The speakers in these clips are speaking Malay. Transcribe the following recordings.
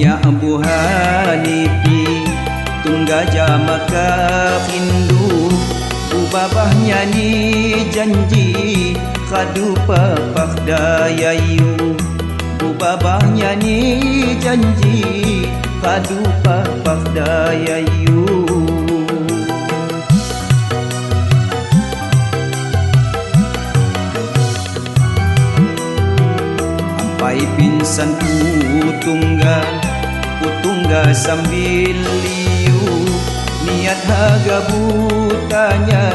nya Abu Hanifi tunggaja maka hindu babahnya ni janji kadu papah dayayu babahnya ni janji kadu papah dayayu ampai pinsan utungga sambil liu niat haga butanya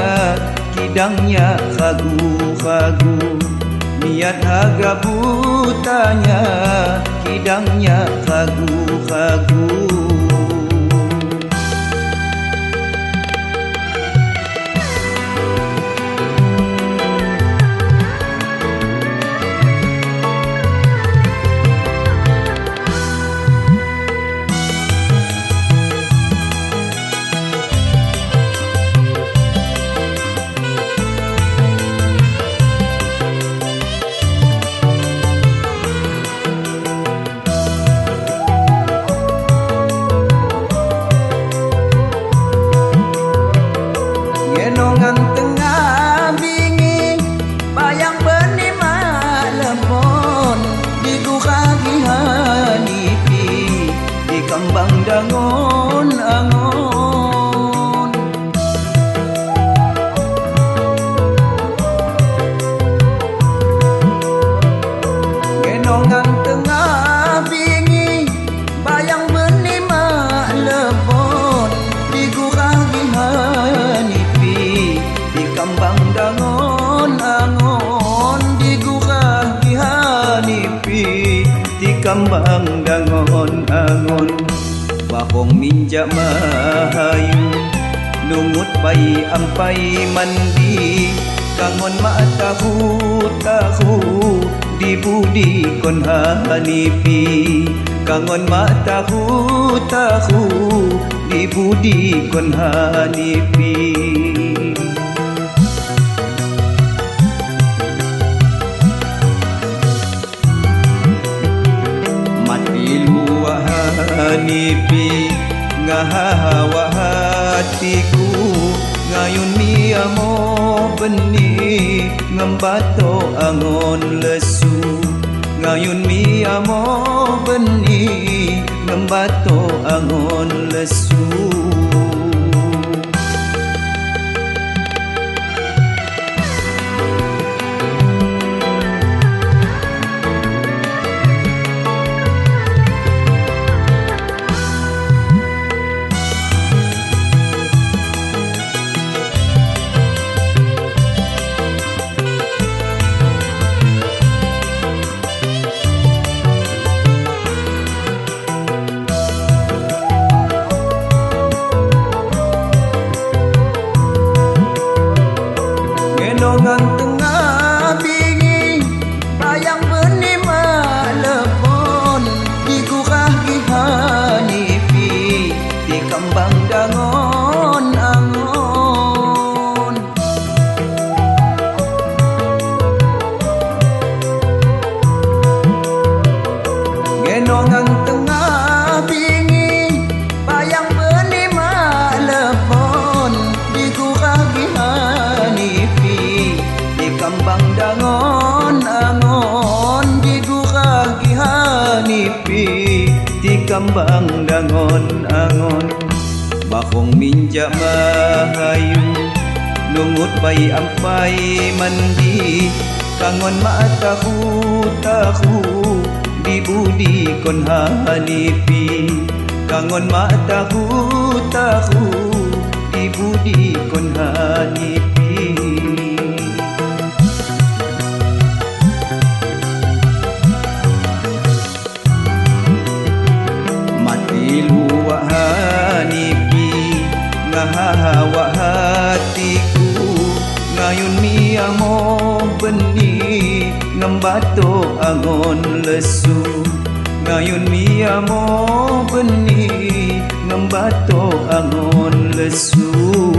kidangnya kagu-kagu niat haga butanya kidangnya kagu-kagu nongan tengah bingi bayang benih malepon di Gukagi Hanifi di kambang dangon angon nongan tengah bingi bayang benih malepon di Gukagi Hanifi kambang dangon angon di Gukagi Hanifi di kambang dangon angon bahong minjak mahayu lungut pai ampai mandi kangon ma tahu di budi kon Hanifi kangon ma tahu di budi kon Hanifi Hanifi ngahawa hatiku ngayun miamo benih ngembato angon lesu ngayun miamo benih ngembato angon lesu nongan tengah bingi bayang benih malepon di Gukagi Hanifi di kambang dangon angon nongan tengah bingi bayang benih malepon di Gukagi Hanifi kambang dangon angon di Gukagi Hanifi di kambang dangon angon bahong minjak mahayu lungut pai ampai mandi kangon ma tahu di budi kon Hanifi kangon ma tahu di budi kon Hanifi Hanifi ngahawa hatiku ngayun miamo benih ngembato angon lesu ngayun miamo benih ngembato angon lesu